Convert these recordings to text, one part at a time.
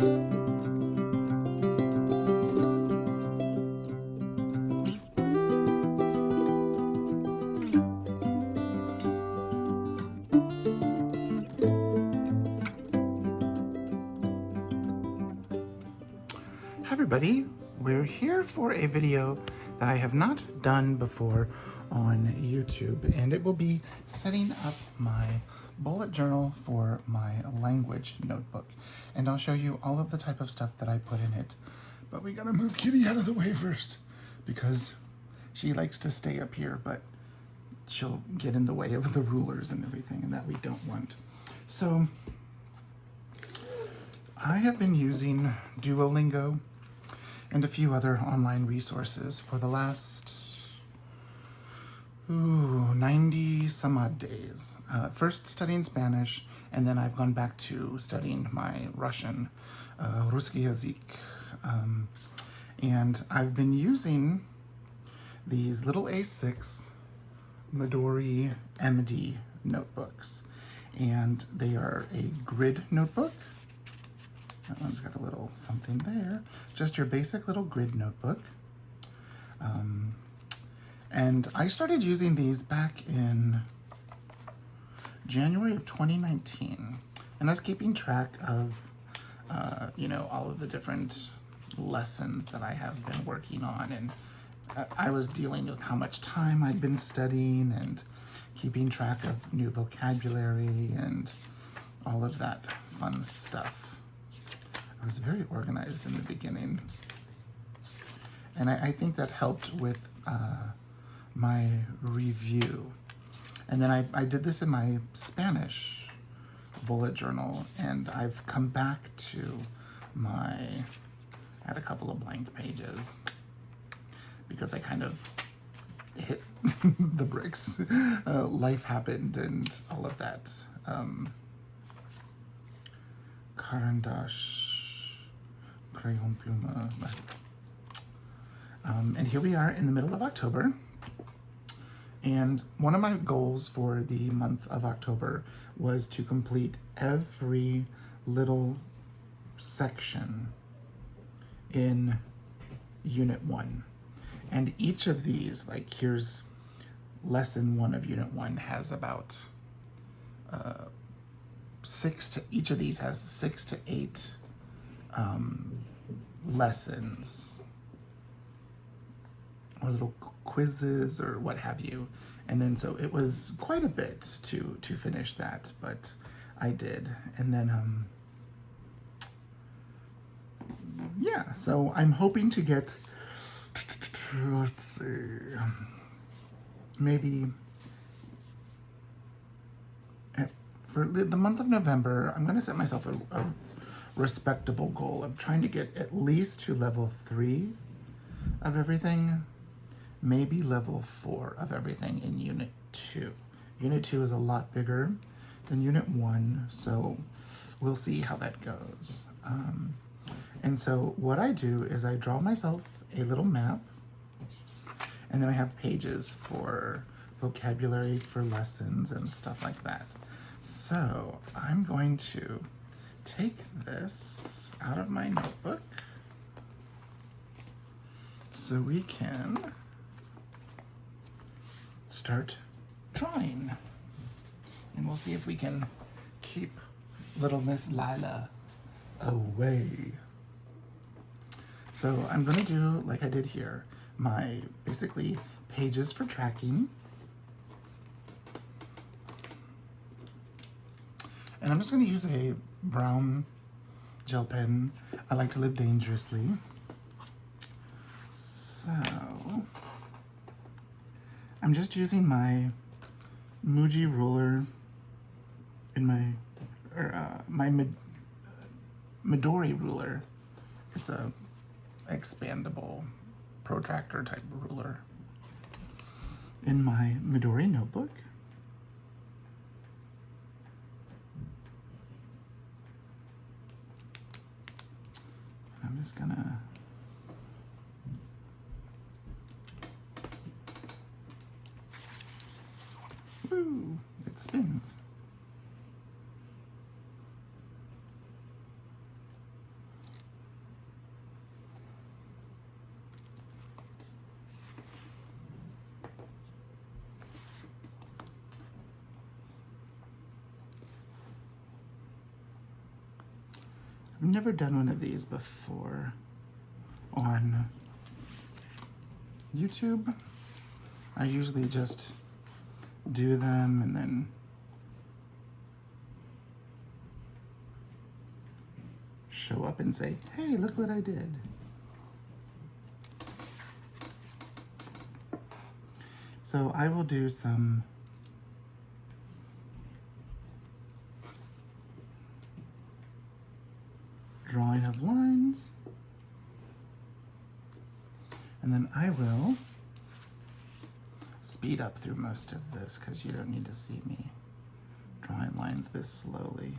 Hi everybody, we're here for a video that I have not done before on YouTube, and it will be setting up my bullet journal for my language notebook. And I'll show you all of the type of stuff that I put in it. But we gotta move Kitty out of the way first because she likes to stay up here, but she'll get in the way of the rulers and everything, and that we don't want. So I have been using Duolingo and a few other online resources for the last 90 some odd days. First studying Spanish, and then I've gone back to studying my Russian, Ruski Yazik. And I've been using these little A6 Midori MD notebooks, and they are a grid notebook. That one's got a little something there. Just your basic little grid notebook. And I started using these back in January of 2019. And I was keeping track of, all of the different lessons that I have been working on. And I was dealing with how much time I'd been studying and keeping track of new vocabulary and all of that fun stuff. I was very organized in the beginning, and I think that helped with my review. And then I did this in my Spanish bullet journal, and I've come back to I had a couple of blank pages because I kind of hit the bricks. Life happened and all of that. Karandash. Crayon Pluma. And here we are in the middle of October. And one of my goals for the month of October was to complete every little section in Unit 1. And each of these, like here's lesson 1 of Unit 1 has about each of these has 6 to 8 lessons or little quizzes or what have you. And then so it was quite a bit to finish that, but I did. And then yeah, so I'm hoping to get, let's see, maybe for the month of November, I'm going to set myself a respectable goal of trying to get at least to level 3 of everything, maybe level 4 of everything in Unit 2. Unit 2 is a lot bigger than Unit 1, so we'll see how that goes. And so what I do is I draw myself a little map, and then I have pages for vocabulary, for lessons, and stuff like that. So I'm going to take this out of my notebook so we can start drawing. And we'll see if we can keep little Miss Lila away. So I'm gonna do, like I did here, my basically pages for tracking. And I'm just gonna use a brown gel pen. I like to live dangerously. So I'm just using my Muji ruler in my Midori ruler. It's a expandable protractor type ruler in my Midori notebook. I'm just gonna woo, it spins. I've never done one of these before on YouTube. I usually just do them and then show up and say, hey, look what I did. So I will do some drawing of lines, and then I will speed up through most of this because you don't need to see me drawing lines this slowly.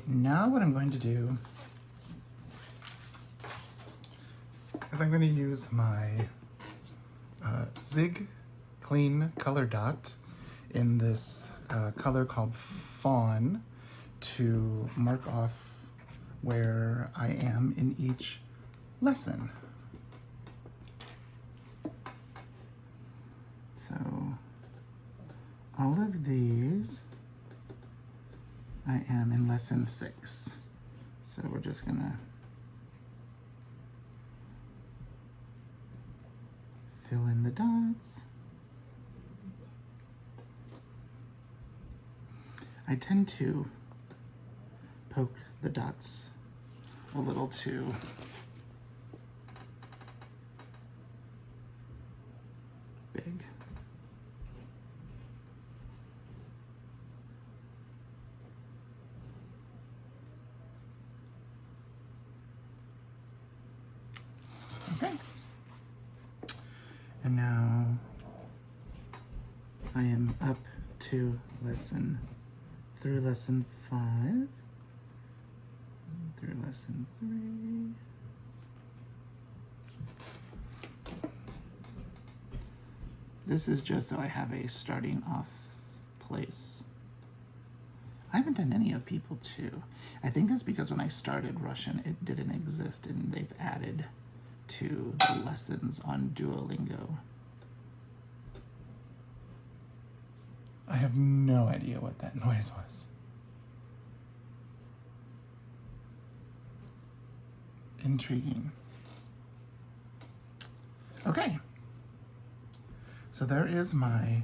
Now what I'm going to do is I'm going to use my Zig Clean Color Dot in this color called Fawn to mark off where I am in each lesson. So all of these, I am in lesson 6. So we're just gonna fill in the dots. I tend to poke the dots a little too big. Okay. And now I am up to through lesson 5, through lesson 3. This is just so I have a starting off place. I haven't done any of people 2. I think that's because when I started Russian, it didn't exist and they've added to the lessons on Duolingo. I have no idea what that noise was. Intriguing. Okay. So there is my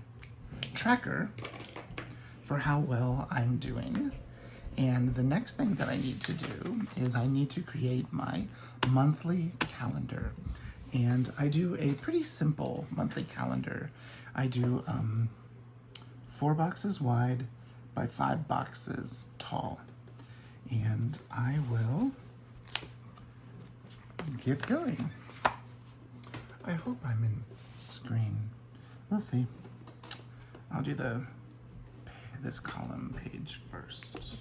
tracker for how well I'm doing. And the next thing that I need to do is I need to create my monthly calendar. And I do a pretty simple monthly calendar. I do 4 boxes wide by 5 boxes tall. And I will get going. I hope I'm in screen. We'll see. I'll do this column page first.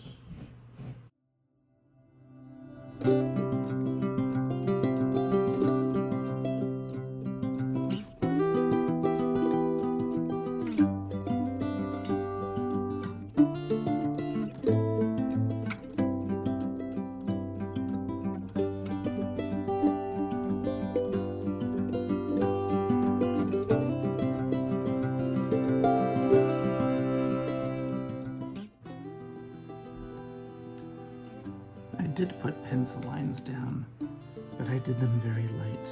I did put pencil lines down, but I did them very light.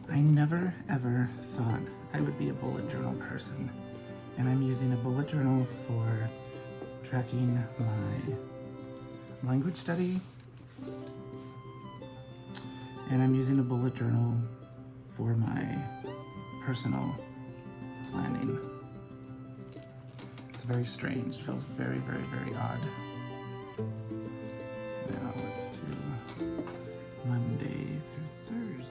I never ever thought I would be a bullet journal person, and I'm using a bullet journal for tracking my language study, and I'm using a bullet journal for my personal planning. It's very strange. It feels very, very, very odd. Now let's do Monday through Thursday.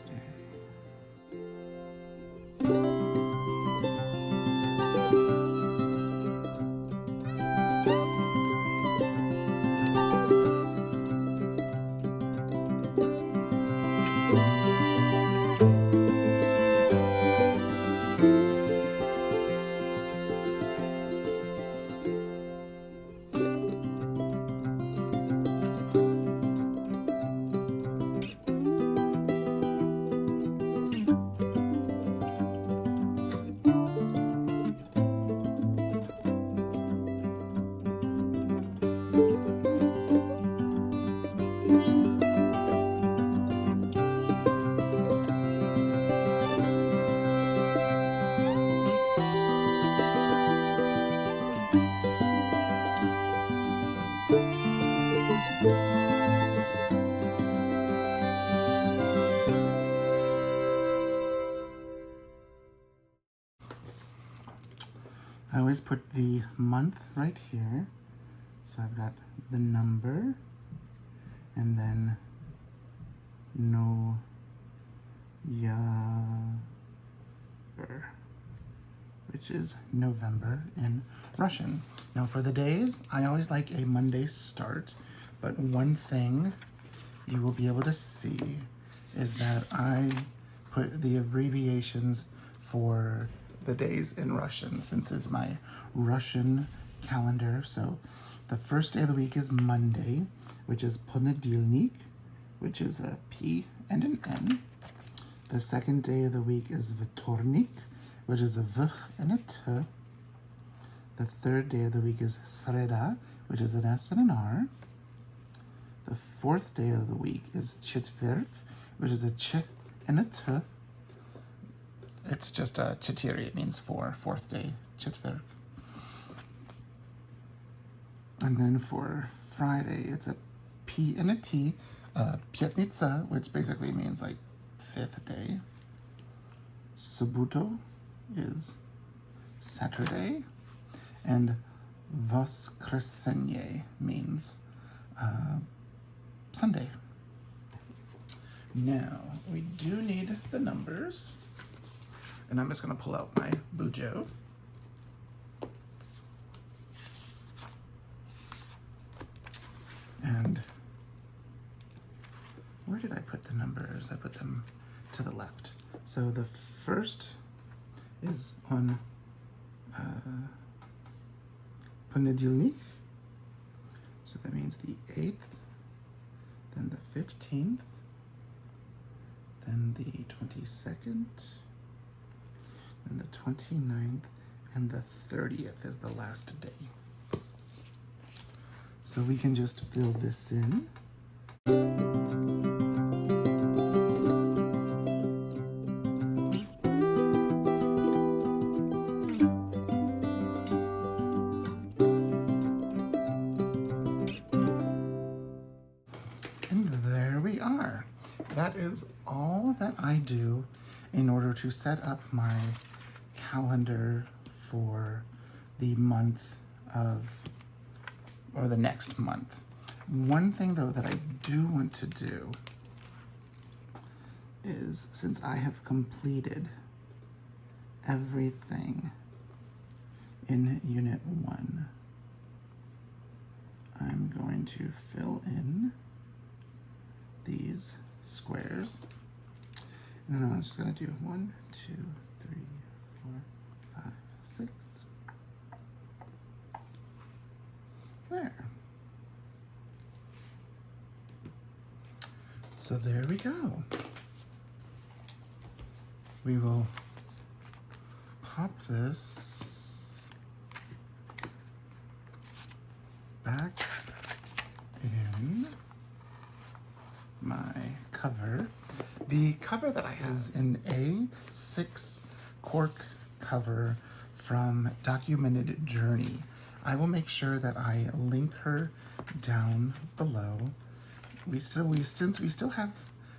I always put the month right here. So I've got the number and then which is November in Russian. Now for the days, I always like a Monday start, but one thing you will be able to see is that I put the abbreviations for the days in Russian, since it's my Russian calendar. So the first day of the week is Monday, which is Понедельник, which is a P and an N. The second day of the week is Vtornik, which is a V and a T. The third day of the week is Sreda, which is an S and an R. The fourth day of the week is Четверг, which is a Ch and a T. It's just a Четыре, it means fourth day, Четверг. And then for Friday, it's a P and a T, Пятница, which basically means like fifth day. Subuto is Saturday, and Воскресенье means Sunday. Now, we do need the numbers, and I'm just going to pull out my BuJo. And where did I put the numbers? I put them to the left. So the first is on Понедельник. So that means the 8th, then the 15th, then the 22nd, then the 29th, and the 30th is the last day. So we can just fill this in. And there we are. That is all that I do in order to set up my calendar for the month of, or the next month. One thing though that I do want to do is, since I have completed everything in Unit 1, I'm going to fill in these squares. And then I'm just going to do 1, 2, 3, 4, 5, 6. There. So there we go. We will pop this back in my cover. The cover that I have is an A6 Cork cover from Documented Journey. I will make sure that I link her down below. Since we still have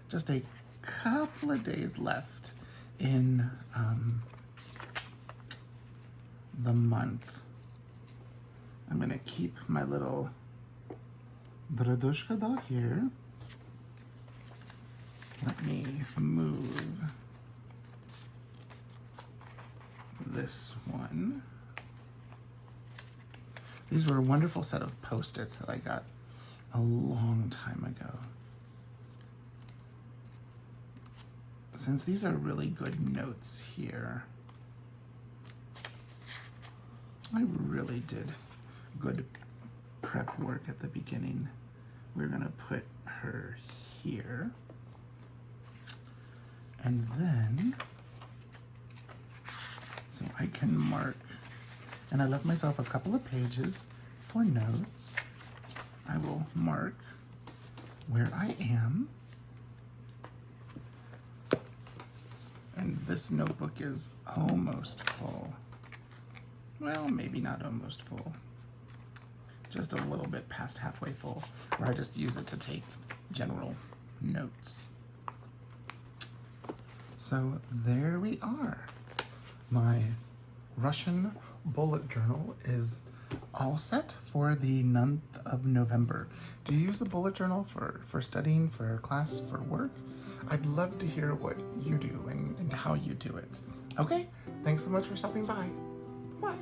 just a couple of days left in the month, I'm gonna keep my little Dradushka doll here. Let me move this one. These were a wonderful set of Post-its that I got a long time ago. Since these are really good notes here, I really did good prep work at the beginning. We're gonna put her here. And then, so I can mark, and I left myself a couple of pages for notes. I will mark where I am. And this notebook is almost full. Well, maybe not almost full. Just a little bit past halfway full, where I just use it to take general notes. So there we are. My Russian bullet journal is all set for the 9th of November. Do you use a bullet journal for studying, for class, for work? I'd love to hear what you do and how you do it. Okay, thanks so much for stopping by. Bye.